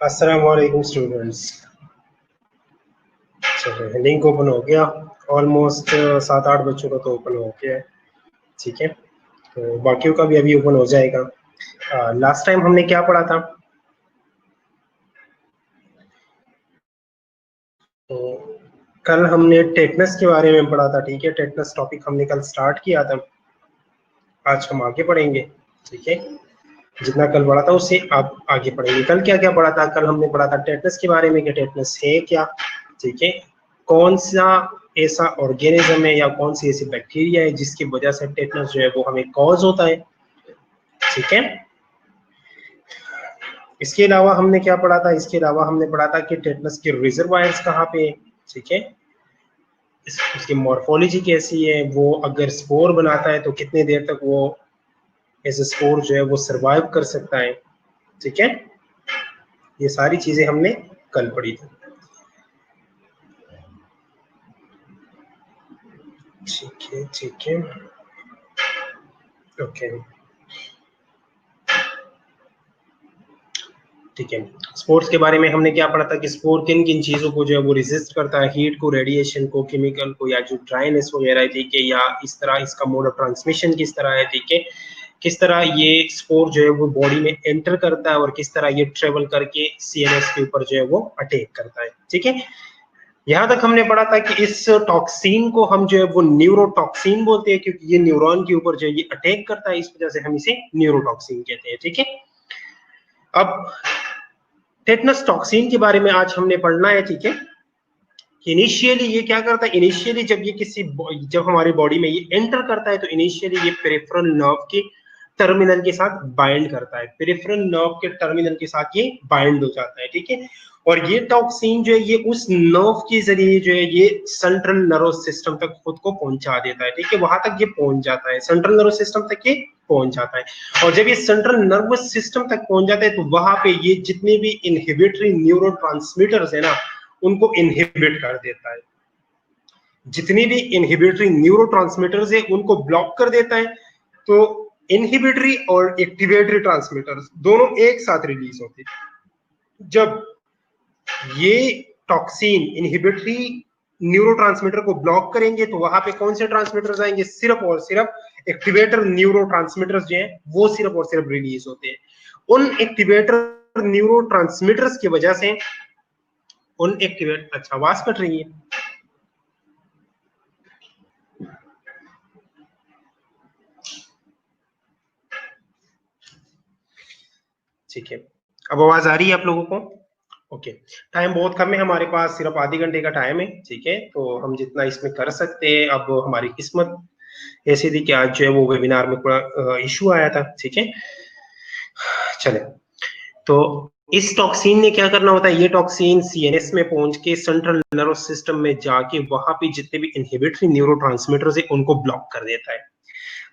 अस्सलाम वालेकुम स्टूडेंट्स। चलिए लिंक ओपन हो गया। ऑलमोस्ट 7-8 बच्चों का तो ओपन हो गया है, ठीक है। तो बाकियों का भी अभी ओपन हो जाएगा। लास्ट टाइम हमने क्या पढ़ा था? तो कल हमने टेटनस के बारे में पढ़ा था, ठीक है। टेटनस टॉपिक हमने कल स्टार्ट किया था। आज हम आगे पढ़ेंगे, ठीक है। जितना कल पढ़ा था उससे आप आगे पढ़ेंगे। कल क्या क्या पढ़ा था? कल हमने पढ़ा था टेटनस के बारे में कि टेटनस है क्या, ठीक है। कौन सा ऐसा ऑर्गेनिज्म है या कौन सी ऐसी बैक्टीरिया है जिसकी वजह से टेटनस जो है वो हमें कॉज होता है, ठीक है। इसके अलावा हमने क्या पढ़ा था? इसके अलावा हमने पढ़ा था कि टेटनस के रिजर्वायर्स कहाँ पे है, ठीक है। उसकी मॉर्फोलॉजी कैसी है, वो अगर स्पोर बनाता है तो कितने देर तक वो एज ए स्पोर जो है वो सरवाइव कर सकता है, ठीक है। ये सारी चीजें हमने कल पढ़ी थी, ठीक है, ठीक है, ओके, ठीक है। स्पोर्ट्स के बारे में हमने क्या पढ़ा था कि स्पोर किन किन चीजों को जो है वो रेजिस्ट करता है, हीट को, रेडिएशन को, केमिकल को, या जो ड्राइनेस वगैरह है, ठीक है, या इस तरह इसका मोड ऑफ ट्रांसमिशन किस तरह है, ठीक है। किस तरह ये स्पोर जो है वो बॉडी में एंटर करता है और किस तरह ये ट्रेवल करके सीएनएस के ऊपर जो है वो अटैक करता है, ठीक है। यहां तक हमने पढ़ा था कि इस टॉक्सिन को हम जो है वो न्यूरोटॉक्सिन बोलते हैं, क्योंकि ये न्यूरॉन के ऊपर जो है ये अटैक करता है, इस वजह से हम इसे न्यूरोटॉक्सिन कहते हैं, ठीक है। अब टेटनस टॉक्सिन के बारे में आज हमने पढ़ना है, ठीक है। इनिशियली ये क्या करता है? इनिशियली जब हमारी बॉडी में ये एंटर करता है तो इनिशियली ये पेरिफेरल नर्व के टर्मिनल के साथ बाइंड करता है, पेरिफेरल नर्व के टर्मिनल के साथ ये बाइंड हो जाता है, ठीक है। और ये टॉक्सिन जो है ये उस नर्व के जरिए जो है ये सेंट्रल नर्वस सिस्टम तक खुद को पहुंचा देता है, ठीक है। वहां तक ये पहुंच जाता है, सेंट्रल नर्वस सिस्टम तक ये पहुंच जाता है। और जब ये सेंट्रल नर्वस सिस्टम तक पहुंच जाता है तो वहां पे ये जितने भी इनहिबिटरी न्यूरोट्रांसमीटर्स है ना, उनको इनहिबिट कर देता है। जितनी भी इनहिबिटरी न्यूरोट्रांसमीटर्स है उनको ब्लॉक कर देता है। तो इनहिबिटरी और एक्टिवेटरी ट्रांसमीटर्स दोनों एक साथ रिलीज होते हैं। जब ये टॉक्सिन इनहिबिटरी न्यूरोट्रांसमीटर को ब्लॉक करेंगे तो वहां पे कौन से ट्रांसमीटर्स आएंगे? सिर्फ और सिर्फ एक्टिवेटर न्यूरोट्रांसमीटर्स जो है वो सिर्फ और सिर्फ रिलीज होते हैं। उन एक्टिवेटर न्यूरोट्रांसमीटर्स की वजह से अच्छा, आवाज कट रही है। ठीक है, अब आवाज आ रही है आप लोगों को? ओके। टाइम बहुत कम है हमारे पास, सिर्फ आधे घंटे का टाइम है, ठीक है। तो हम जितना इसमें कर सकते हैं, अब हमारी किस्मत ऐसी थी कि आज जो है वो वेबिनार में थोड़ा इशू आया था, ठीक है। चले, तो इस टॉक्सिन ने क्या करना होता है? ये टॉक्सिन सीएनएस में पहुंच के सेंट्रल नर्वस सिस्टम में जाके वहां पे जितने भी इनहिबिटरी न्यूरोट्रांसमीटर्स है उनको ब्लॉक कर देता है।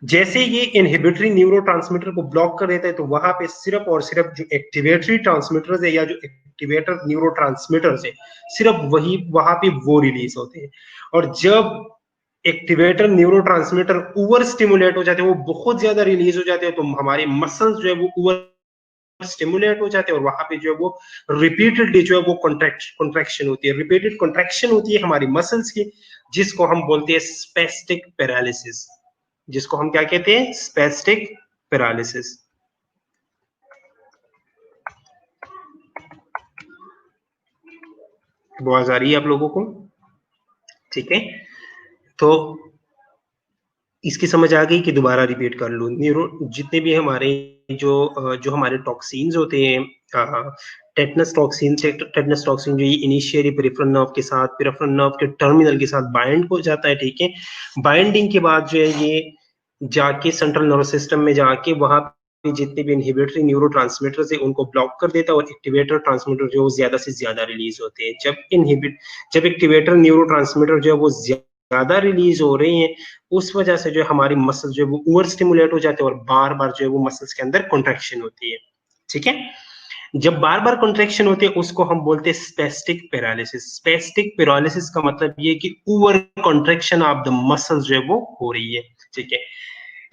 जैसे ये इनहिबिटरी न्यूरोट्रांसमीटर को ब्लॉक कर देता है तो वहां पे सिर्फ और सिर्फ जो एक्टिवेटरी ट्रांसमीटर्स है या जो एक्टिवेटर न्यूरोट्रांसमीटर्स है सिर्फ वही वहां पे वो रिलीज होते हैं। और जब एक्टिवेटर न्यूरोट्रांसमीटर ओवर स्टिमुलेट हो जाते हैं, वो बहुत ज्यादा रिलीज हो जाते हैं, तो हमारे मसल्स जो है वो ओवर स्टिमुलेट हो जाते हैं और वहां पे जो है वो रिपीटेडली जो है वो कॉन्ट्रैक्शन होती है, रिपीटेड कॉन्ट्रैक्शन होती है हमारी मसल्स की, जिसको हम बोलते हैं स्पेस्टिक पैरालिसिस। जिसको हम क्या कहते हैं? Spastic paralysis. आवाज आ रही है आप लोगों को? ठीक है, तो इसकी समझ आ गई कि दोबारा रिपीट कर लूं। न्यूरो जितने भी हमारे जो हमारे टॉक्सिन्स होते हैं, टेटनस टॉक्सिन जो ये इनिशियली पेरिफेरल नर्व के साथ, पेरिफेरल नर्व के टर्मिनल के साथ बाइंड हो जाता है, ठीक है। बाइंडिंग के बाद जो है ये जाके सेंट्रल नर्वस सिस्टम में जाके वहां पे जितने भी इनहिबिटरी न्यूरोट्रांसमीटर्स है उनको ब्लॉक कर देता है और एक्टिवेटर ट्रांसमीटर जो ज्यादा से ज्यादा रिलीज होते हैं। जब एक्टिवेटर न्यूरोट्रांसमीटर जो है वो ज्यादा रिलीज हो रहे हैं, उस वजह से जो है हमारी मसल जो है वो ओवर स्टिमुलेट हो जाते हैं और बार बार जो है वो मसल्स के अंदर कॉन्ट्रैक्शन होती है, ठीक है। जब बार बार कॉन्ट्रैक्शन होती है उसको हम बोलते हैं स्पेस्टिक पैरालिसिस। स्पेस्टिक पैरालिसिस का मतलब ये कि over contraction of the muscles जो है वो हो रही है, ठीक है।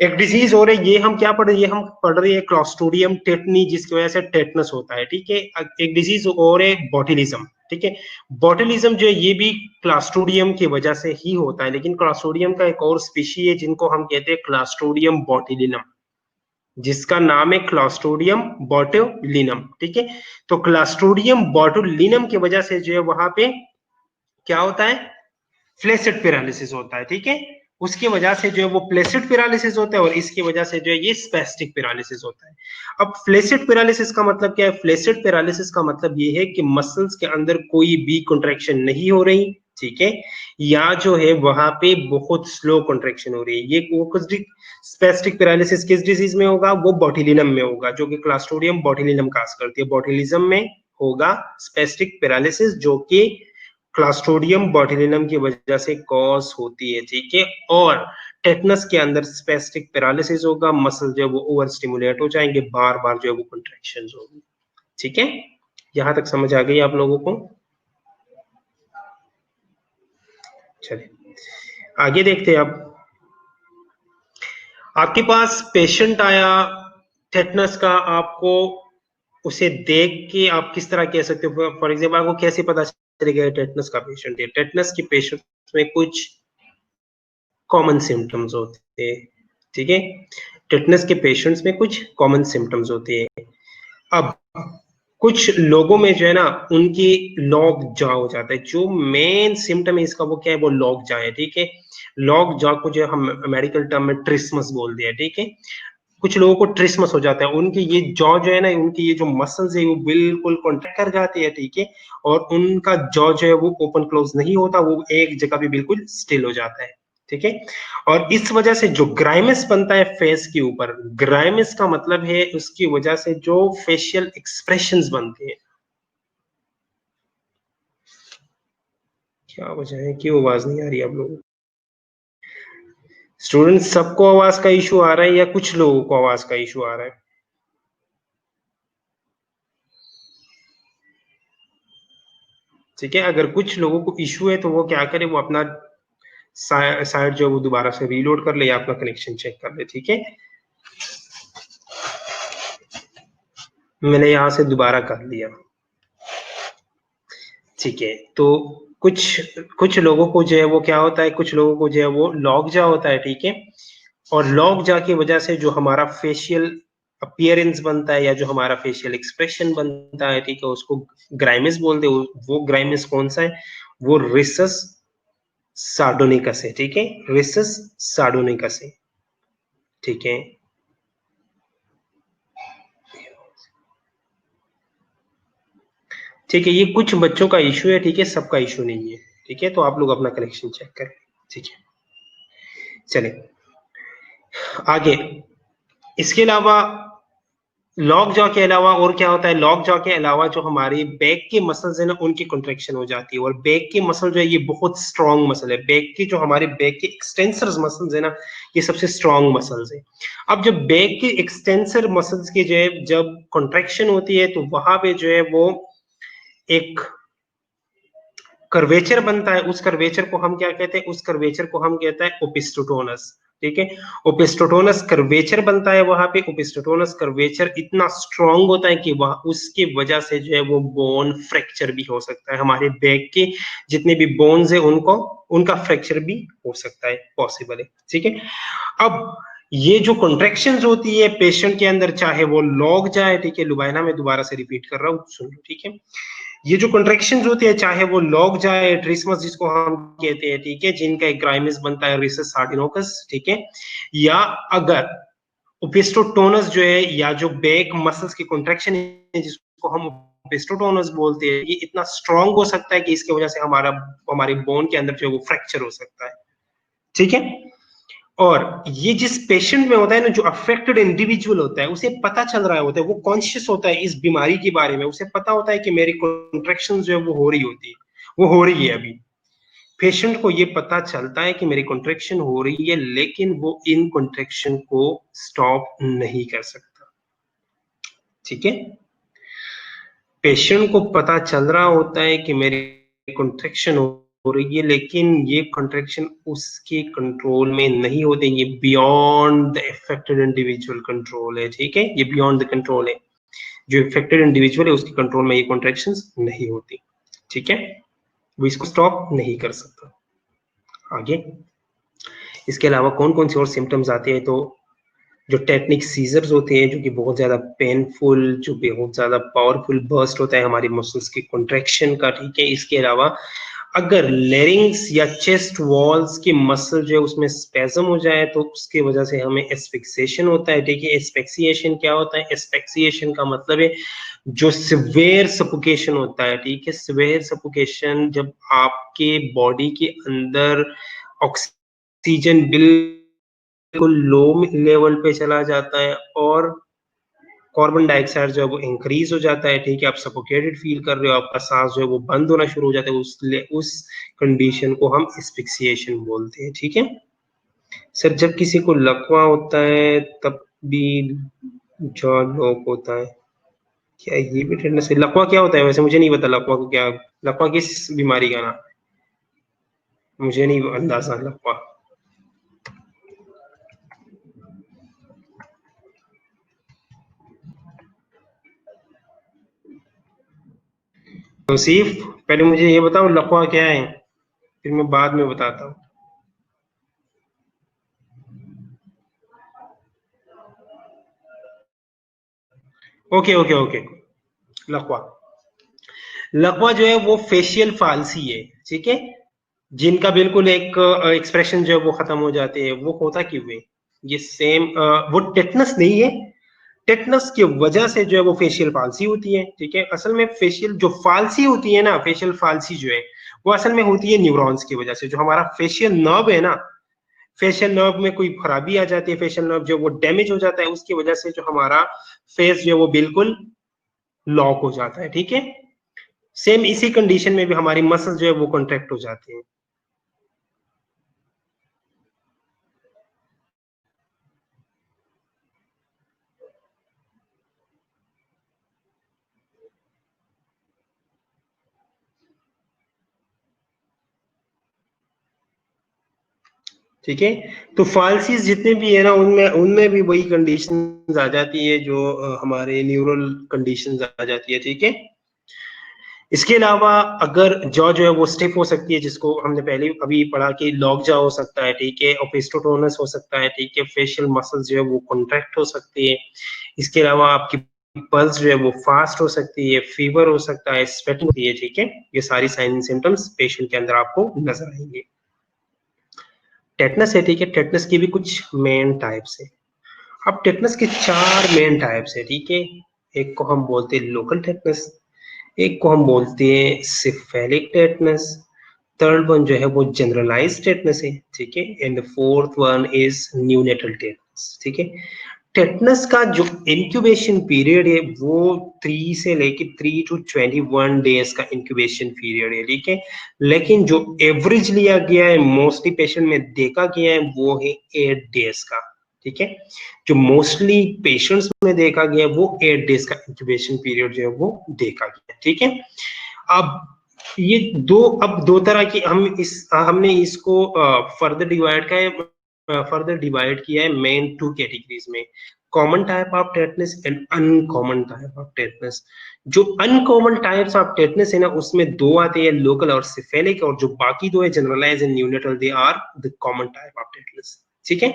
एक डिजीज हो रही है, ये हम क्या पढ़ रहे हैं, हम पढ़ रहे हैं क्लॉस्ट्रिडियम टेटनी, जिसकी वजह से टेटनस होता है, ठीक है। एक डिजीज और है बॉटुलिज्म, ठीक है। बॉटुलिज्म जो है ये भी क्लॉस्ट्रिडियम की वजह से ही होता है, लेकिन क्लॉस्ट्रिडियम का एक और स्पीशी है जिनको हम कहते हैं क्लॉस्ट्रिडियम बोटुलिनम, जिसका नाम है क्लॉस्ट्रिडियम बोटुलिनम, ठीक है। तो क्लॉस्ट्रिडियम बोटुलिनम की वजह से जो है वहां पे क्या होता है, फ्लैसिड पैरालिसिस होता है, ठीक है। उसकी वजह से जो है वो फ्लैसिड पैरालिसिस होता है और इसकी वजह से जो है ये स्पेस्टिक पैरालिसिस होता है। अब फ्लैसिड पैरालिसिस का मतलब क्या है? फ्लैसिड पैरालिसिस का मतलब ये है कि मसल्स के अंदर कोई भी कॉन्ट्रैक्शन नहीं हो रही, ठीक है, या जो है वहां पे बहुत स्लो कॉन्ट्रैक्शन हो रही है। ये वो कुछ स्पेस्टिक पैरालिसिस किस डिजीज में होगा? वो बोटुलिनम में होगा, जो कि क्लॉस्ट्रिडियम बोटुलिनम काज करती है। बोटुलिज्म में होगा स्पेस्टिक पैरालिसिस, जो कि क्लॉस्ट्रिडियम बोटुलिनम की वजह से कॉज होती है, ठीक है। और टेटनस के अंदर स्पेस्टिक पैरालिसिस होगा, मसल जो है वो ओवर स्टिमुलेट हो जाएंगे, बार बार जो है वो कॉन्ट्रैक्शंस होगी, ठीक है। यहां तक समझ आ गई आप लोगों को? चलिए आगे देखते हैं। अब आपके पास पेशेंट आया टेटनस का, आपको उसे देख के आप किस तरह कह सकते हो? फॉर एग्जाम्पल आपको कैसे पता चलेगा टेटनस का पेशेंट है? टेटनस के पेशेंट में कुछ कॉमन सिम्टम्स होते हैं, ठीक है। टेटनस के पेशेंट्स में कुछ कॉमन सिम्टम्स होते हैं। अब कुछ लोगों में जो है ना उनकी लॉग जॉ हो जाता है। जो मेन सिम्टम है इसका वो क्या है? वो लॉग जॉ है, ठीक है। लॉग जॉ को जो हम मेडिकल टर्म में ट्रिस्मस बोलते हैं, ठीक है। कुछ लोगों को ट्रिस्मस हो जाता है, उनकी ये जॉ जो है ना, उनकी ये जो मसल्स है वो बिल्कुल कॉन्ट्रैक्ट कर जाती है, ठीक है। और उनका जॉ जो है वो ओपन क्लोज नहीं होता, वो एक जगह पे बिल्कुल स्टिल हो जाता है, ठीक है। और इस वजह से जो ग्राइमस बनता है फेस के ऊपर, ग्राइमस का मतलब है उसकी वजह से जो फेशियल एक्सप्रेशंस बनते हैं। क्या वजह है, क्यों आवाज नहीं आ रही आप लोगों को? स्टूडेंट सबको आवाज का इशू आ रहा है या कुछ लोगों को आवाज का इशू आ रहा है? ठीक है, अगर कुछ लोगों को इशू है तो वो क्या करे, वो अपना साइट जो है वो दोबारा से रीलोड कर ले या अपना कनेक्शन चेक कर ले, ठीक है। मैंने यहां से दोबारा कर लिया, ठीक है। तो कुछ कुछ लोगों को जो है वो क्या होता है, कुछ लोगों को जो है वो लॉग जा होता है, ठीक है। और लॉग जा की वजह से जो हमारा फेशियल अपीयरेंस बनता है या जो हमारा फेशियल एक्सप्रेशन बनता है, ठीक है, उसको ग्राइमिस बोलते हैं। वो ग्राइमिस कौन सा है? वो रिसस सार्डोनिकस है, ठीक है। रिसस सार्डोनिकस है, ठीक है। ठीक है, ये कुछ बच्चों का इशू है, ठीक है, सबका इशू नहीं है, ठीक है। तो आप लोग अपना कनेक्शन चेक करें, ठीक है। चलिए आगे। इसके अलावा लॉक जॉ के अलावा और क्या होता है? लॉक जॉ के अलावा जो हमारी बैक के मसल्स है ना उनकी कॉन्ट्रेक्शन हो जाती है। और बैक के मसल जो है ये बहुत स्ट्रॉन्ग मसल है। बैक की जो हमारे बैक के एक्सटेंसर मसल्स है ना, ये सबसे स्ट्रॉन्ग मसल्स है। अब जब बैक के एक्सटेंसर मसल्स की जो है जब कॉन्ट्रेक्शन होती है तो वहां पे जो है वो एक कर्वेचर बनता है। उस कर्वेचर को हम क्या कहते हैं? उस कर्वेचर को हम कहते हैं ओपिस्टोटोनस, ठीक है। ओपिस्टोटोनस कर्वेचर बनता है वहां पे। ओपिस्टोटोनस कर्वेचर इतना स्ट्रांग होता है कि वह उसकी वजह से जो है वो बोन फ्रैक्चर भी हो सकता है। हमारे बैक के जितने भी बोन्स है उनको उनका फ्रैक्चर भी हो सकता है, पॉसिबल है, ठीक है। अब ये जो कॉन्ट्रेक्शंस होती है पेशेंट के अंदर, चाहे वो लॉग जाए, ठीक है, लुबाइना में दोबारा से रिपीट कर रहा हूँ, सुन लो, ठीक है। ये जो कॉन्ट्रैक्शन होती है, चाहे वो लॉग जाए, ट्रिस्मस जिसको हम कहते हैं, ठीक है, जिनका एक ग्राइमिस बनता है रिसस सार्डिनोकस, ठीक है, या अगर ओपिस्टोटोनस जो है या जो बैक मसल्स की कॉन्ट्रैक्शन है जिसको हम ओपिस्टोटोनस बोलते हैं, ये इतना स्ट्रांग हो सकता है कि इसकी वजह से हमारे बोन के अंदर जो है वो फ्रैक्चर हो सकता है, ठीक है। और ये जिस पेशेंट में होता है ना, जो अफेक्टेड इंडिविजुअल होता है उसे पता चल रहा होता है, वो कॉन्शियस होता है इस बीमारी के बारे में, उसे पता होता है कि मेरी कॉन्ट्रैक्शन जो है वो हो रही होती है, वो हो रही है अभी। पेशेंट को ये पता चलता है कि मेरी कॉन्ट्रैक्शन हो रही है, लेकिन वो इन कॉन्ट्रैक्शन को स्टॉप नहीं कर सकता, ठीक है। पेशेंट को पता चल रहा होता है कि मेरी कॉन्ट्रैक्शन हो रही है, लेकिन ये कॉन्ट्रैक्शन उसके कंट्रोल में नहीं होते, ये beyond the affected individual control है, ठीक है, ये बियॉन्ड द कंट्रोल है, जो इफेक्टेड इंडिविजुअल है उसके कंट्रोल में ये कॉन्ट्रैक्शंस नहीं होती, ठीक है, वो इसको स्टॉप नहीं कर सकता। आगे इसके अलावा कौन कौन से और सिम्टम्स आते हैं, तो जो टेक्निक सीजर्स होते हैं, जो कि बहुत ज्यादा पेनफुल, जो बहुत ज्यादा पावरफुल बर्स्ट होता है हमारी मसल्स की कॉन्ट्रैक्शन का, ठीक है। इसके अलावा अगर लेरिंग्स या चेस्ट वॉल्स की मसल जो है उसमें स्पेजम हो जाए तो उसके वजह से हमें एस्फिक्सिएशन होता है, ठीक है। एस्फिक्सिएशन क्या होता है? एस्फिक्सिएशन का मतलब है जो सिवियर सफोकेशन होता है, ठीक है। सिवियर सफोकेशन जब आपके बॉडी के अंदर ऑक्सीजन बिल्कुल लो लेवल पे चला जाता है और कार्बन डाइऑक्साइड जो है वो इंक्रीज हो जाता है, ठीक है, आप सफोकेटेड फील कर रहे हो, आपका सांस जो है वो बंद होना शुरू हो जाता है, उस कंडीशन को हम एस्फिक्सिएशन बोलते हैं, ठीक है। सर जब किसी को लकवा होता है तब भी जॉ लॉक होता है, क्या ये भी टेटनस है? लकवा क्या होता है वैसे? मुझे नहीं पता लकवा को क्या, लकवा किस बीमारी का नाम, मुझे नहीं अंदाजा लकवा। तौसीफ पहले मुझे ये बताओ लकवा क्या है, फिर मैं बाद में बताता हूँ। ओके ओके ओके, लकवा, लकवा जो है वो फेशियल फालसी है, ठीक है, जिनका बिल्कुल एक एक्सप्रेशन जो है वो खत्म हो जाते हैं, वो होता क्यों है? ये सेम वो टेटनस नहीं है, टेटनस की वजह से जो है वो फेशियल फालसी होती है, ठीक है। असल में फेशियल जो फालसी होती है ना, फेशियल फालसी जो है वो असल में होती है न्यूरॉन्स की वजह से। जो हमारा फेशियल नर्व है ना, फेशियल नर्व में कोई खराबी आ जाती है, फेशियल नर्व जो वो डैमेज हो जाता है, उसकी वजह से जो हमारा फेस जो है वो बिल्कुल लॉक हो जाता है, ठीक है। सेम इसी कंडीशन में भी हमारी मसल्स जो है वो कॉन्ट्रैक्ट हो जाती हैं। ठीक है, तो फालसीज जितने भी है ना उनमें उनमें भी वही कंडीशन आ जाती है जो हमारे न्यूरल कंडीशन आ जाती है, ठीक है। इसके अलावा अगर जॉ जो है वो स्टिफ हो सकती है, जिसको हमने पहले अभी पढ़ा कि लॉक जॉ हो सकता है, ठीक है, ओपिस्टोटोनस हो सकता है, ठीक है, फेशियल मसल्स जो है वो कॉन्ट्रैक्ट हो सकती है। इसके अलावा आपकी पल्स जो है वो फास्ट हो सकती है, फीवर हो सकता है, स्वेटिंग होती है, ठीक है। ये सारी साइन सिम्टम्स पेशेंट के अंदर आपको नजर आएंगे। टेटनस है, ठीक है, टेटनस की भी कुछ मेन टाइप्स है। अब टेटनस के चार मेन टाइप्स है, ठीक है। एक को हम बोलते हैं लोकल टेटनस, एक को हम बोलते हैं सिफेलिक टेटनस, थर्ड वन जो है वो जनरलाइज टेटनस है, ठीक है, and the fourth one is neonatal tetanus, ठीक है। टेटनस का जो इंक्यूबेशन पीरियड है वो 3 to 21 डेज का इंक्यूबेशन पीरियड है, ठीक है। लेकिन जो एवरेज लिया गया है, मोस्टली पेशेंट में देखा गया है, वो है 8 डेज का, ठीक है। जो मोस्टली पेशेंट्स में देखा गया है वो 8 डेज का इंक्यूबेशन पीरियड जो है वो देखा गया है, ठीक है। अब ये दो तरह की हमने इसको फर्दर डिवाइड किया है मेन 2 कैटेगरीज में, common type of tetanus and uncommon type of tetanus. जो अनकॉमन टाइप्स ऑफ टेटनस है ना, उसमें दो आते हैं, लोकल और सिफेलिक, और जो बाकी दो है generalise and neonatal, they are the common type of tetanus, ठीक है।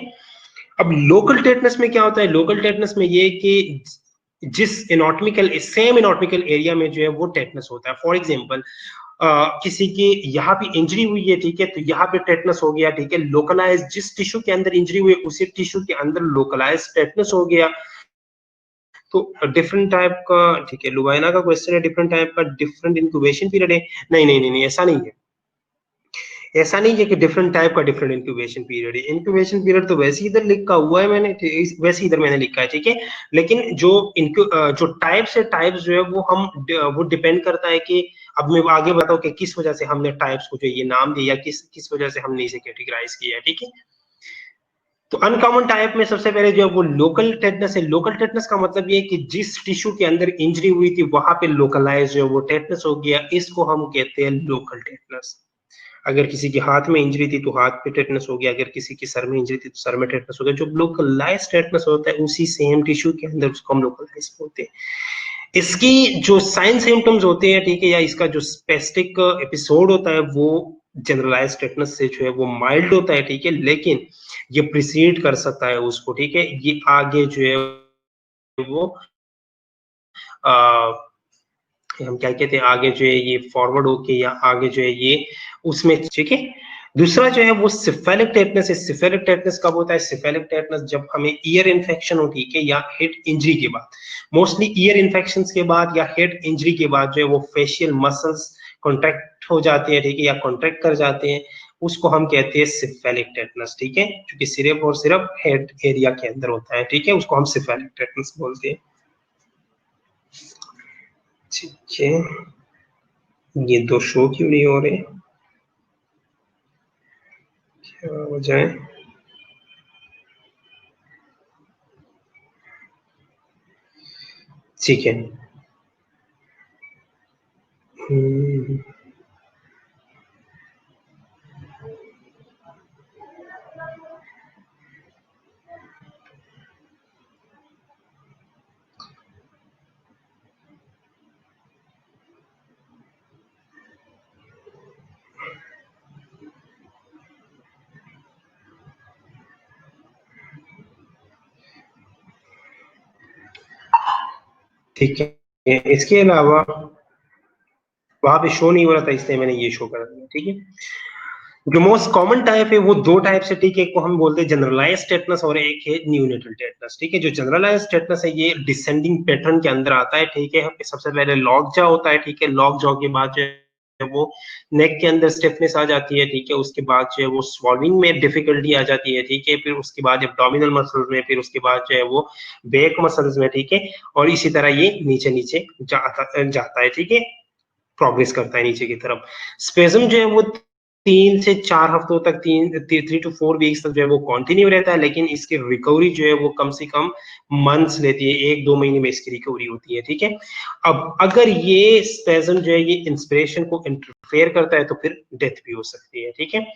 अब लोकल टेटनस में क्या होता है? लोकल टेटनस में ये कि जिस इनॉटमिकल सेम इनॉटमिकल एरिया में जो है वो टेटनस होता है। फॉर एग्जांपल किसी की यहाँ पे इंजरी हुई है, ठीक है, तो यहाँ पे टेटनस हो गया, ठीक है, लोकलाइज, जिस टिश्यू के अंदर इंजरी हुई उसी टिश्यू के अंदर लोकलाइज टेटनस हो गया। तो डिफरेंट टाइप का, ठीक है, लुबाइना का क्वेश्चन है, डिफरेंट टाइप का डिफरेंट इंक्यूबेशन पीरियड है। नहीं नहीं नहीं नहीं, ऐसा नहीं है, ऐसा नहीं है कि डिफरेंट टाइप का डिफरेंट इंक्यूबेशन पीरियड है। इंक्यूबेशन पीरियड तो वैसे ही इधर लिखा हुआ है मैंने, वैसे इधर मैंने लिखा है, ठीक है। लेकिन जो टाइप्स है, टाइप्स जो है वो वो डिपेंड करता है कि अब मैं आगे बताऊं कि किस वजह से हमने टाइप्स को जो ये नाम दिया, किस किस वजह से हमने इसे कैटेगराइज किया है, ठीक है। तो अनकॉमन टाइप में सबसे पहले जो है वो लोकल टेटनस है। लोकल टेटनस का मतलब ये है कि जिस टिश्यू के अंदर इंजरी हुई थी वहां पे लोकलाइज जो है वो टेटनस हो गया, इसको हम कहते हैं लोकल टेटनस। अगर किसी के हाथ में इंजरी थी तो हाथ पे टेटनस हो गया, अगर किसी के सर में इंजरी थी तो सर में टेटनस हो गया। जो लोकलाइज टेटनस होता है उसी सेम टिश्यू के अंदर, उसको हम लोकलाइज बोलते हैं। इसकी जो साइन सिम्टम्स होते हैं, ठीक है, या इसका जो स्पेसिफिक एपिसोड होता है वो जनरलाइज टेटनस से जो है वो माइल्ड होता है, ठीक है, लेकिन ये प्रिसीड कर सकता है उसको, ठीक है, ये आगे जो है वो आ, हम क्या कहते हैं, आगे जो है ये फॉरवर्ड होके या आगे जो है ये उसमें, ठीक है। दूसरा जो है वो सिफेलिक टेटनस है। सिफेलिक टेटनस कब होता है? सिफेलिक टेटनस जब हमें ईयर इन्फेक्शन हो, ठीक है, या हेड इंजरी के बाद। मोस्टली ईयर इन्फेक्शन के बाद या हेड इंजरी के बाद जो है वो फेशियल मसल्स कॉन्ट्रैक्ट हो जाते हैं, ठीक है, या कॉन्ट्रैक्ट कर जाते हैं, उसको हम कहते हैं सिफेलिक टेटनस, ठीक है, क्योंकि सिर्फ और सिर्फ हेड एरिया के अंदर होता है, ठीक है, उसको हम सिफेलिक टेटनस बोलते हैं। ठीक है, ये दो शो क्यों नहीं हो रहे, क्या हो जाए? ठीक है। हम्म, ठीक है, इसके अलावा वहां पे शो नहीं हो रहा था इसलिए मैंने ये शो कर दिया, ठीक है। जो मोस्ट कॉमन टाइप है वो दो टाइप से, ठीक है, एक को हम बोलते हैं जनरलाइज टेटनस और एक है न्यूनेटल टेटनस, ठीक है। जो जनरलाइज टेटनस है ये डिसेंडिंग पैटर्न के अंदर आता है, ठीक है। सबसे पहले लॉक जॉ होता है, ठीक है, लॉक जॉ के बाद जो है वो नेक के अंदर स्टिफनेस आ जाती है, ठीक है, उसके बाद जो है वो स्वॉल्विंग में डिफिकल्टी आ जाती है, ठीक है, फिर उसके बाद एब्डोमिनल मसल्स में, फिर उसके बाद जो है वो बैक मसल्स में, ठीक है, और इसी तरह ये नीचे नीचे जाता है, ठीक है, प्रोग्रेस करता है नीचे की तरफ। स्पेज्म जो है वो 3 से 4 हफ्तों तक, 3 to 4 वीक्स तक जो है वो कंटिन्यू रहता है, लेकिन इसकी रिकवरी जो है वो कम से कम मंथ्स लेती है, 1-2 महीने में इसकी रिकवरी होती है, ठीक है। अब अगर ये स्पेज्म जो है ये इंस्पिरेशन को इंटरफेयर करता है तो फिर डेथ भी हो सकती है, ठीक है।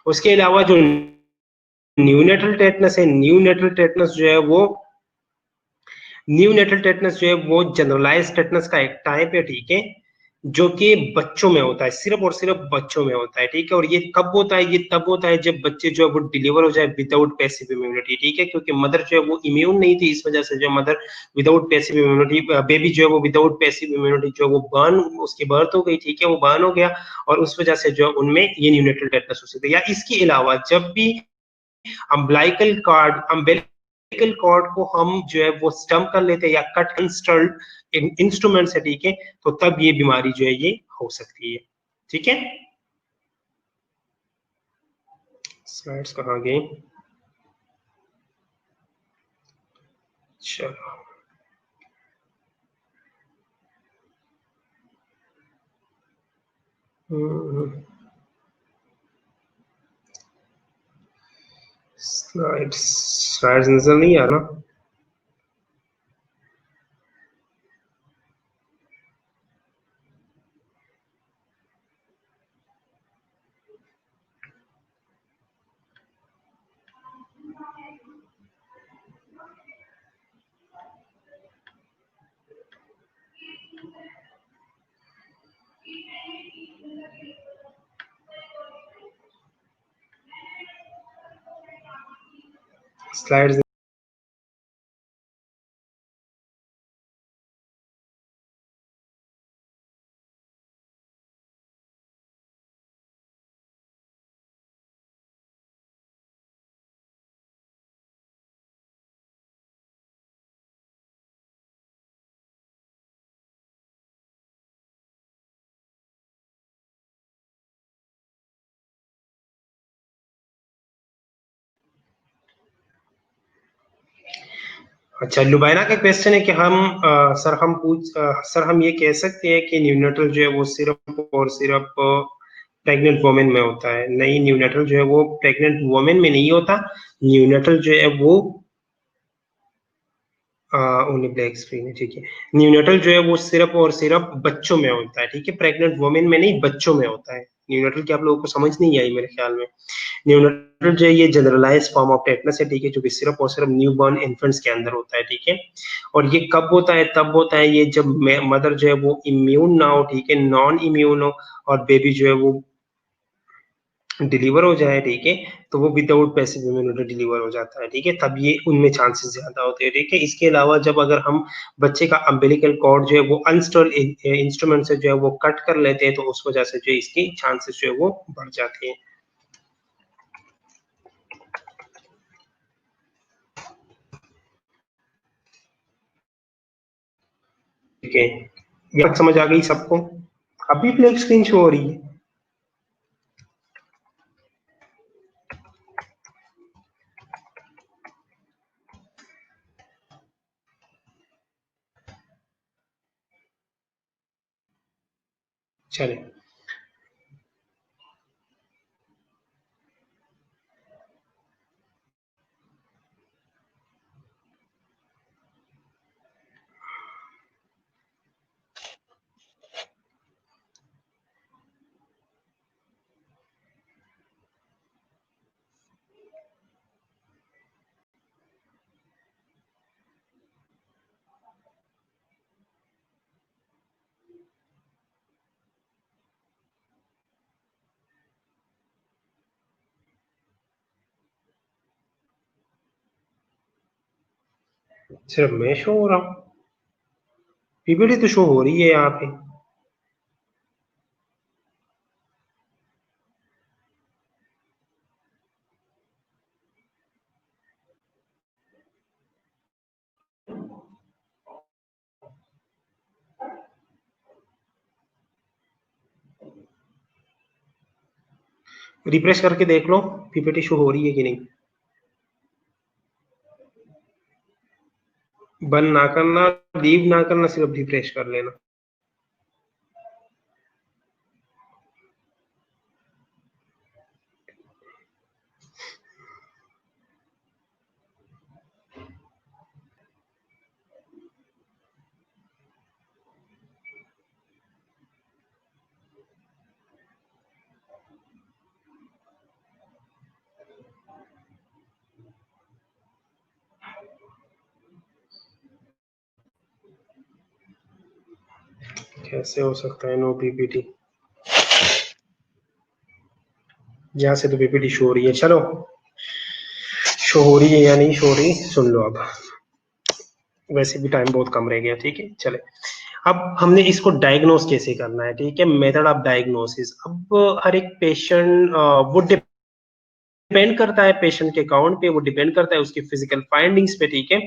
उसके अलावा जो न्यूनेटल टेटनस है, न्यूनेटल टेटनस जो है वो न्यूनेटल टेटनस जो है वो जनरलाइज टेटनस का एक टाइप है, ठीक है, जो कि बच्चों में होता है, सिर्फ और सिर्फ बच्चों में होता है, ठीक है। और ये कब होता है? ये तब होता है जब बच्चे जो है वो डिलीवर हो जाए विदाउट पैसिव इम्यूनिटी, ठीक है, क्योंकि मदर जो है वो इम्यून नहीं थी, इस वजह से जो mother without passive immunity, baby जो है वो विदाउट पैसिव इम्यूनिटी जो है वो बर्न, उसकी बर्थ हो गई, ठीक है, वो बर्न हो गया, और उस वजह से जो है उनमें ये न्यूनेटल टेटनस हो सकता है। या इसके अलावा जब भी अम्बिलाइकल कार्ड, अम्बिलिकल कॉर्ड को हम जो है वो स्टम्प कर लेते हैं या कट इंस्टॉल्ड इंस्ट्रूमेंट से, ठीक है, तो तब ये बीमारी जो है ये हो सकती है, ठीक है। स्लाइड्स कहाँ गई? चलो, स्लाइड्स स्लाइड्स नजर नहीं आ रहा। स्लाइड्स अच्छा, लुबाइना का क्वेश्चन है कि सर हम ये कह सकते हैं कि न्यूनेटल जो है वो सिर्फ और सिर्फ प्रेग्नेंट वोमेन में होता है, नहीं न्यूनेटल जो है वो प्रेग्नेंट वोमेन में नहीं होता, न्यूनेटल जो है वो ओनली ब्लैक स्क्रीन है, ठीक है। न्यूनेटल जो है वो सिर्फ और सिर्फ बच्चों में होता है, ठीक है, प्रेग्नेंट वोमेन में नहीं, बच्चों में होता है। न्यूनेटल की आप लोगों को समझ नहीं आई मेरे ख्याल में। न्यूनेटल जो है ये जनरलाइज फॉर्म ऑफ टेटनस है, ठीक है, जो कि सिर्फ और सिर्फ न्यू बॉर्न इन्फेंट्स के अंदर होता है, ठीक है। और ये कब होता है? तब होता है ये जब मदर जो है वो इम्यून ना हो, ठीक है, नॉन इम्यून हो, और बेबी जो है वो डिलीवर हो जाए, ठीक है, तो वो विदाउट पैसिव इम्यूनिटी डिलीवर हो जाता है, ठीक है, तब ये उनमें चांसेस ज्यादा होते हैं, ठीक है। इसके अलावा जब अगर हम बच्चे का अम्बिलिकल कॉर्ड जो है वो अनस्टोल इंस्ट्रूमेंट से जो है वो कट कर लेते हैं, तो उस वजह से जो इसकी चांसेस जो है वो बढ़ जाते हैं, ठीक है। ये बात समझ आ गई सबको? अभी ब्लैक स्क्रीन शो हो रही है? चले, सिर्फ मैं शो हो रहा हूँ? पीपीटी तो शो हो रही है यहाँ पे। रिफ्रेश करके देख लो पीपीटी शो हो रही है कि नहीं। बंद ना करना, लीव ना करना, सिर्फ रिफ्रेश कर लेना। कैसे हो सकता है नो पीपीटी? यहाँ से तो पीपीटी शो हो रही है। चलो, शो हो रही है या नहीं शो हो रही, सुन लो अब। वैसे भी टाइम बहुत कम रह गया, ठीक है, चले। अब हमने इसको डायग्नोस कैसे करना है, ठीक है, मेथड ऑफ डायग्नोसिस। अब हर एक पेशेंट वो डिपेंड करता है पेशेंट के अकाउंट पे, वो डिपेंड करता है उसकी फिजिकल फाइंडिंग्स पे, ठीक है।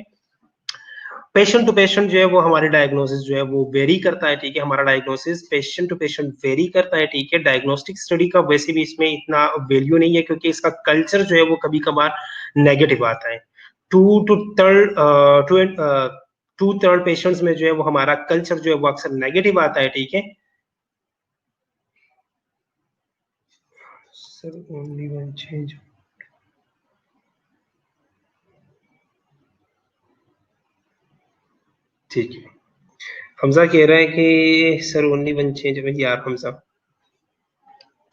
पेशेंट टू पेशेंट जो है वो हमारे डायग्नोसिस जो है वो वेरी करता है, ठीक है, हमारा diagnosis patient to patient vary करता है, ठीक है। डायग्नोस्टिक स्टडी का वैसे भी इसमें इतना वैल्यू नहीं है, क्योंकि इसका कल्चर जो है वो कभी कभार नेगेटिव आता है। Two two third two two third patients में जो है वो हमारा कल्चर जो है वो अक्सर नेगेटिव आता है, ठीक है। सर ओनली वन चेंज, ठीक है। हमजा कह रहा है कि सर ओनली वन चेंज, भाई यार हमजा,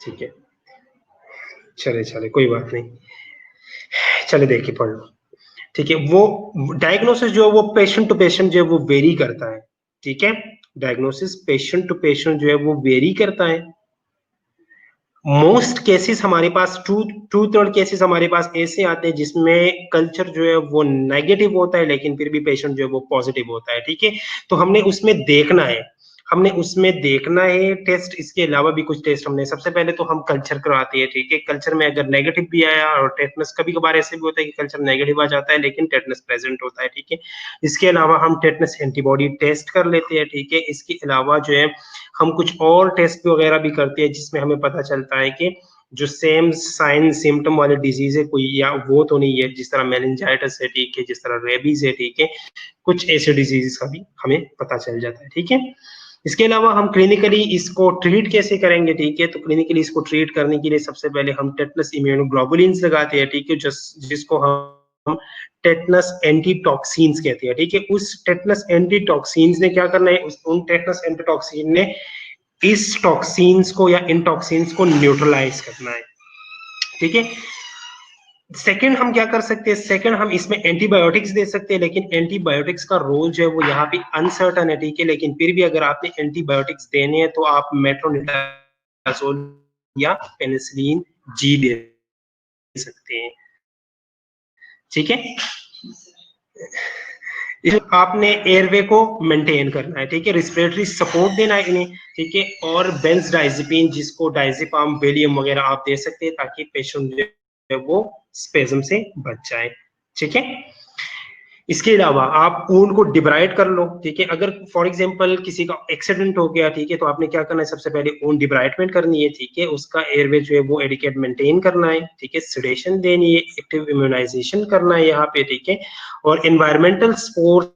ठीक है, चले चले कोई बात नहीं, चले देखिए पढ़ लो, ठीक है। वो डायग्नोसिस जो है वो पेशेंट टू पेशेंट जो है वो वेरी करता है, ठीक है। डायग्नोसिस पेशेंट टू पेशेंट जो है वो वेरी करता है। मोस्ट केसेस हमारे पास टू थर्ड केसेस हमारे पास ऐसे आते हैं जिसमें कल्चर जो है वो नेगेटिव होता है, लेकिन फिर भी पेशेंट जो है वो पॉजिटिव होता है, ठीक है। तो हमने उसमें देखना है, हमने उसमें देखना है टेस्ट। इसके अलावा भी कुछ टेस्ट हमने, सबसे पहले तो हम कल्चर कराते हैं, ठीक है। कल्चर में अगर नेगेटिव भी आया, और टेटनस कभी कभार ऐसे भी होता है कि कल्चर नेगेटिव आ जाता है लेकिन टेटनस प्रेजेंट होता है, ठीक है। इसके अलावा हम टेटनस एंटीबॉडी टेस्ट कर लेते हैं, ठीक है। इसके अलावा जो है हम कुछ और टेस्ट वगैरह भी करते हैं जिसमें हमें पता चलता है कि जो सेम साइन सिम्टम वाले डिजीज है कोई, या वो तो नहीं है, जिस तरह मेनिंजाइटिस है, ठीक है, जिस तरह रेबीज है, ठीक है, कुछ ऐसे डिजीज का भी हमें पता चल जाता है, ठीक है। इसके अलावा हम क्लिनिकली इसको ट्रीट कैसे करेंगे, ठीक है। तो क्लिनिकली इसको ट्रीट करने के लिए सबसे पहले हम टेटनस इम्यूनोग्लोबुलिन्स लगाते हैं, ठीक है, जिसको हम टेटनस एंटीटॉक्सिन्स कहते हैं, ठीक है। उस टेटनस एंटीटॉक्सिन्स ने क्या करना है, उन टेटनस एंटीटॉक्सिन ने इस टॉक्सिन्स को या इन टॉक्सिन्स को न्यूट्रलाइज करना है, ठीक है। सेकंड हम क्या कर सकते हैं, सेकंड हम इसमें एंटीबायोटिक्स दे सकते हैं, लेकिन एंटीबायोटिक्स का रोल जो है वो यहाँ पे अनसर्टन है, ठीक है। लेकिन फिर भी अगर आपने एंटीबायोटिक्स देने हैं तो आप मेट्रोनिडाजोल या पेनिसिलिन जी दे सकते हैं, ठीक है। आपने एयरवे को मेंटेन करना है, ठीक है, रिस्पिरेटरी सपोर्ट देना है इन्हें, ठीक है। और बेंजडाइजेपिन, जिसको डायजेपाम, वेलियम वगैरह आप दे सकते हैं ताकि पेशेंट जो है वो स्पेज्म से बच जाए, ठीक है। इसके अलावा आप ऊन को डिब्राइड कर लो, ठीक है। अगर फॉर एग्जांपल किसी का एक्सीडेंट हो गया, ठीक है, तो आपने क्या करना है, सबसे पहले ऊन डिब्राइडमेंट करनी है, ठीक है। उसका एयरवे जो है वो एडिकेट मेंटेन करना है, ठीक है। सेडेशन देनी है, एक्टिव इम्यूनाइजेशन करना है यहाँ पे, ठीक है। और एनवायरमेंटल स्पोर्स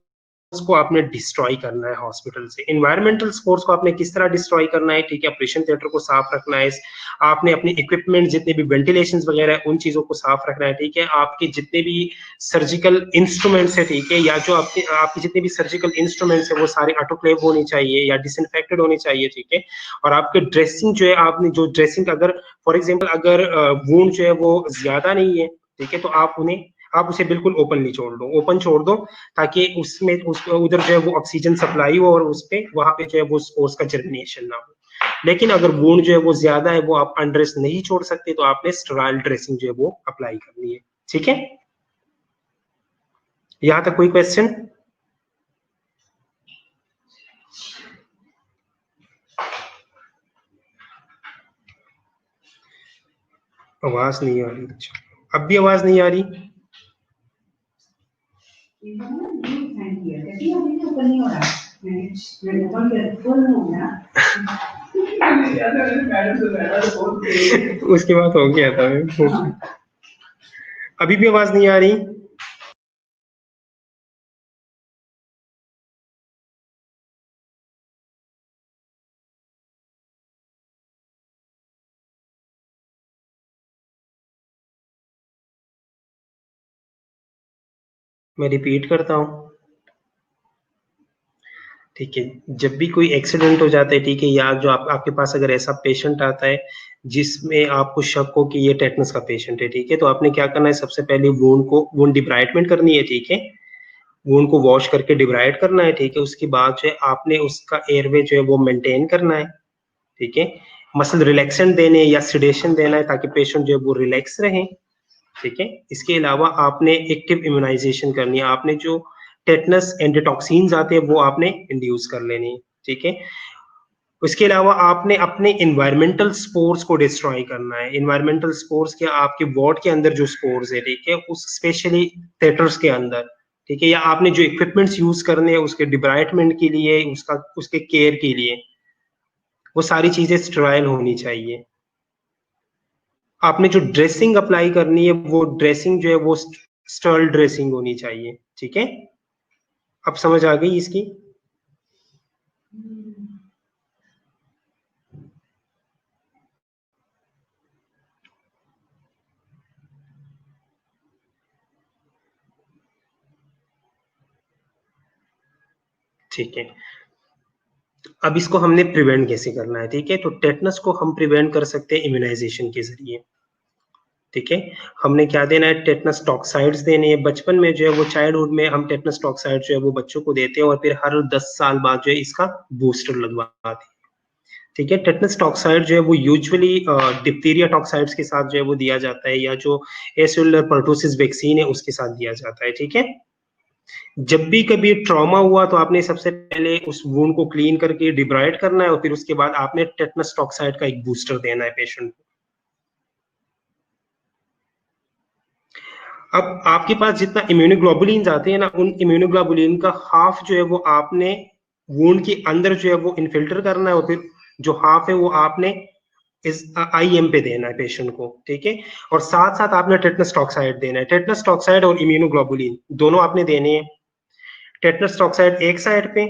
को आपने डिस्ट्रॉय करना है हॉस्पिटल से। एनवायरमेंटल स्पोर्स को आपने किस तरह डिस्ट्रॉय करना है, ठीक है। ऑपरेशन थिएटर को साफ रखना है, आपने अपने इक्विपमेंट जितने भी वेंटिलेशन वगैरह है उन चीजों को साफ रखना है, ठीक है। आपके जितने भी सर्जिकल इंस्ट्रूमेंट्स है, ठीक है, या जो आपके जितने भी सर्जिकल इंस्ट्रूमेंट्स है वो सारे ऑटोक्लेव होने चाहिए या डिसइंफेक्टेड होने चाहिए, ठीक है। और आपके ड्रेसिंग जो है, आपने जो ड्रेसिंग, अगर फॉर एग्जाम्पल अगर वुंड जो है वो ज्यादा नहीं है, ठीक है, तो आप उसे बिल्कुल ओपनली छोड़ दो, ओपन छोड़ दो, ताकि उसमें उधर जो है वो ऑक्सीजन सप्लाई हो और उस पे वहां पे जो है वो स्पोर्स का जर्मिनेशन ना हो। लेकिन अगर वुंड जो है वो ज्यादा है, वो आप अनड्रेस नहीं छोड़ सकते, तो आपने स्टेराइल ड्रेसिंग जो है वो अप्लाई करनी है, ठीक है। यहां तक कोई क्वेश्चन? आवाज नहीं आ रही, अच्छा अब भी आवाज नहीं आ रही? उसके बाद हो गया था। अभी भी आवाज नहीं आ रही? मैं रिपीट करता हूँ, ठीक है। जब भी कोई एक्सीडेंट हो जाता है, ठीक है, या जो आपके पास अगर ऐसा पेशेंट आता है जिसमें आपको शक हो कि ये टेटनस का पेशेंट है, ठीक है, तो आपने क्या करना है, सबसे पहले वुंड डिब्राइडमेंट करनी है, ठीक है। वुंड को वॉश करके डिब्राइड करना है, ठीक है। उसके बाद जो है आपने उसका एयरवे जो है वो मेंटेन करना है, ठीक है। मसल रिलैक्सेंट देने या सिडेशन देना है ताकि पेशेंट जो है वो रिलैक्स रहे, ठीक है। इसके अलावा आपने एक्टिव इम्यूनाइजेशन करनी है, आपने जो टेटनस एंटीटॉक्सिन्स आते हैं वो आपने इंड्यूस कर लेनी है, ठीक है। उसके अलावा आपने अपने इन्वायरमेंटल स्पोर्स को डिस्ट्रॉय करना है। इन्वायरमेंटल स्पोर्स क्या, आपके वार्ड के अंदर जो स्पोर्स है, ठीक है, उस स्पेशली थिएटर्स के अंदर, ठीक है, या आपने जो इक्विपमेंट्स यूज करने हैं उसके डिब्राइटमेंट के लिए, उसके केयर के लिए, वो सारी चीजें स्टेराइल होनी चाहिए। आपने जो ड्रेसिंग अप्लाई करनी है वो ड्रेसिंग जो है वो स्टर्ल ड्रेसिंग होनी चाहिए, ठीक है। अब समझ आ गई इसकी? ठीक है। अब इसको हमने प्रिवेंट कैसे करना है, ठीक है। तो टेटनस को हम प्रिवेंट कर सकते हैं इम्यूनाइजेशन के जरिए, ठीक है। हमने क्या देना है, टेटनस टॉक्साइड्स देने हैं। बचपन में जो है वो चाइल्डहुड में हम टेटनस टॉक्साइड जो है वो बच्चों को देते हैं और फिर हर 10 साल बाद जो है इसका बूस्टर लगवाते हैं, ठीक है। टेटनस टॉक्साइड जो है वो यूजुअली डिप्थीरिया टॉक्साइड्स के साथ जो है वो दिया जाता है, या जो एसेलुलर पर्टुसिस वैक्सीन है उसके साथ दिया जाता है, ठीक है। जब भी कभी ट्रॉमा हुआ तो आपने सबसे पहले उस वुंड को क्लीन करके डिब्राइड करना है और फिर उसके बाद आपने टेटनस टॉक्साइड का एक बूस्टर देना है पेशेंट को। अब आपके पास जितना इम्यूनोग्लोबुलिन आते हैं ना, उन इम्यूनोग्लोबुलिन का हाफ जो है वो आपने वुंड के अंदर जो है वो इनफिल्टर करना है और फिर जो हाफ है वो आपने इस आईएम पे देना है पेशेंट को, ठीक है। और साथ साथ आपने टेटनस टॉक्साइड देना है। टेटनस टॉक्साइड और इम्यूनोग्लोबुलिन दोनों आपने देने हैं। टेटनस टॉक्साइड एक साइड पे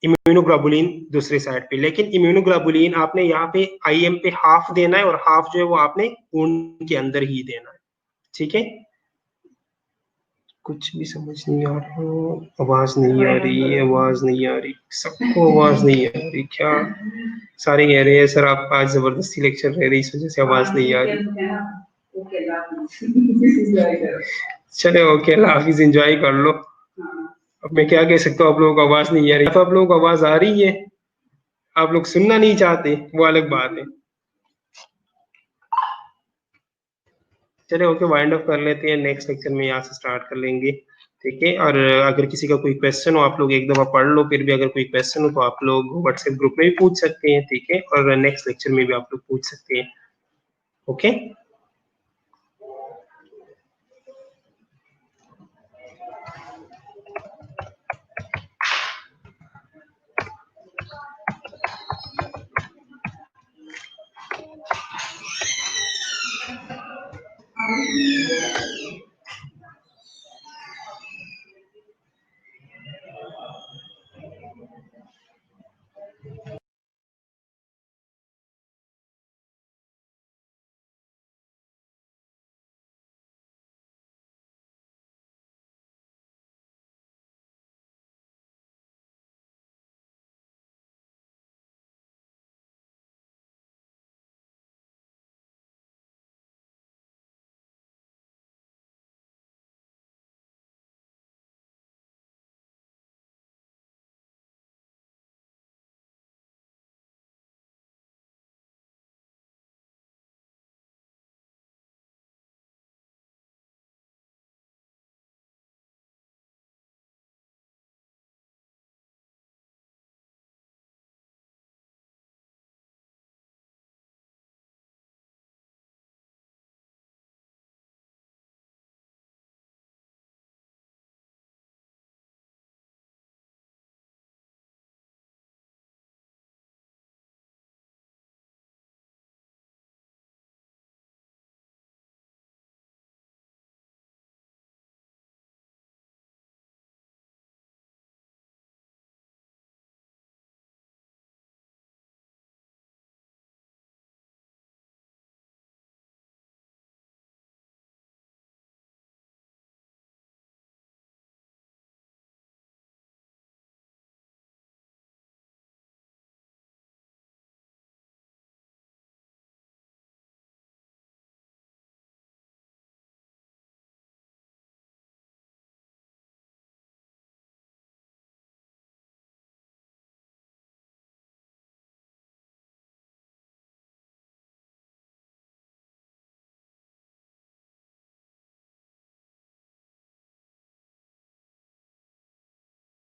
इम्यूनोग्लोबुलिन दूसरी साइड पे, लेकिन इम्यूनोग्लोबुलिन आपने यहाँ पे IM पे हाफ देना है और हाफ जो है वो आपने खून के अंदर ही देना है, ठीक है। कुछ भी समझ नहीं आ रहा, आवाज नहीं आ रही, आवाज नहीं आ रही, सबको आवाज नहीं आ रही क्या? सारे कह रहे हैं सर आप आज जबरदस्ती लेक्चर ले रहे, इस वजह से आवाज नहीं आ रही। चले ओके, अल्लाह हाफिज, एंजॉय कर लो। अब मैं क्या कह सकता हूँ, आप लोगों को आवाज नहीं आ रही, तो आप लोगों को आवाज आ रही है, आप लोग सुनना नहीं चाहते, वो अलग बात है। चले ओके, वाइंड अप कर लेते हैं, नेक्स्ट लेक्चर में यहाँ से स्टार्ट कर लेंगे, ठीक है। और अगर किसी का कोई क्वेश्चन हो, आप लोग एक दफा पढ़ लो, फिर भी अगर कोई क्वेश्चन हो तो आप लोग व्हाट्सएप ग्रुप में भी पूछ सकते हैं, ठीक है, और नेक्स्ट लेक्चर में भी आप लोग पूछ सकते हैं, ओके।